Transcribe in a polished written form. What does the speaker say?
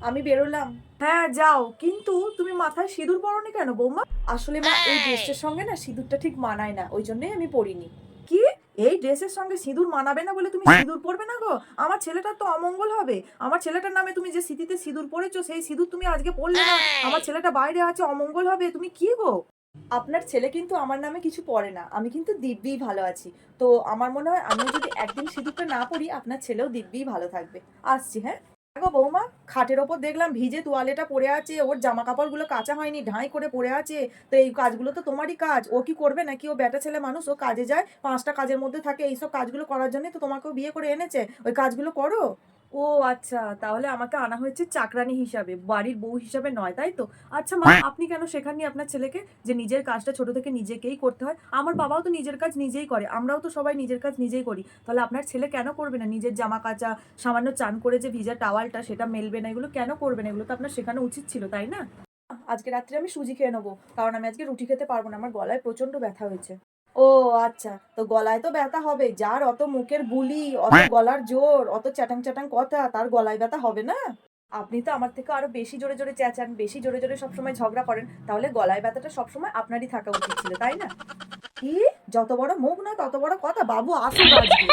আমি বেরোলাম। হ্যাঁ যাও, কিন্তু তুমি মাথায় সিঁদুর পরোনি কেন বৌমা? আসলে মা এই ড্রেসের সঙ্গে না সিঁদুরটা ঠিক মানায় না, ওই জন্যই আমি পরিনি। কি? এই ড্রেসের সঙ্গে সিঁদুর মানাবে না বলে তুমি সিঁদুর পরবে না গো? আমার ছেলেটার তো অমঙ্গল হবে। আমার ছেলেটার নামে তুমি যে স্মৃতিতে সিঁদুর পরেছো, সেই সিঁদুর তুমি আজকে পরলে না, আমার ছেলেটা বাইরে আছে, অমঙ্গল হবে। তুমি কি গো? আপনার ছেলে কিন্তু আমার নামে কিছু পড়ে না, আমি কিন্তু দিব্যিই ভালো আছি। তো আমার মনে হয় আমিও যদি একদিন সিঁদুরটা না পরি, আপনার ছেলেও দিব্যিই ভালো থাকবে। আসছি, হ্যাঁ। দেখো বৌমা, খাটের ওপর দেখলাম ভিজে তোয়ালেটা পড়ে আছে, ওর জামা কাপড়গুলো কাঁচা হয়নি, ঢাই করে পড়ে আছে। তো এই কাজগুলো তো তোমারই কাজ, ও কি করবে নাকি? ও বেটা ছেলে মানুষ, ও কাজে যায়, 5টা কাজের মধ্যে থাকে, এইসব কাজগুলো করার জন্যই তো তোমাকেও বিয়ে করে এনেছে, ওই কাজগুলো করো। ও আচ্ছা, তাহলে আমাকে আনা হয়েছে চাকরানি হিসাবে, বাড়ির বউ হিসাবে নয়, তাই তো? আচ্ছা মা, আপনি কেন শেখাননি আপনার ছেলেকে যে নিজের কাজটা ছোট থেকে নিজেকেই করতে হয়? আমার বাবাও তো নিজের কাজ নিজেই করে, আমরাও তো সবাই নিজের কাজ নিজেই করি। তাহলে আপনার ছেলে কেন করবে না? নিজের জামা কাচা, সামান্য চান করে যে ভিজা টাওয়ালটা সেটা মেলবে না, এগুলো কেন করবে না? এগুলো তো আপনার শেখানো উচিত ছিল, তাই না? আজকে রাত্রে আমি সুজি খেয়ে নেবো, কারণ আমি আজকে রুটি খেতে পারবো না, আমার গলায় প্রচন্ড ব্যথা হয়েছে। ও আচ্ছা, তো গলায় তো ব্যথা হবে, যার অত মুখের বুলি, অত গলার জোর, অত চ্যাটাং চ্যাটাং কথা, তার গলায় ব্যথা হবে না? আপনি তো আমার থেকে আরো বেশি জোরে জোরে চেঁচান, বেশি জোরে জোরে সবসময় ঝগড়া করেন, তাহলে গলায় ব্যথাটা সবসময় আপনারই থাকা উচিত ছিল, তাই না? কি? যত বড় মুখ না তত বড় কথা, বাবু আসুক আজকে।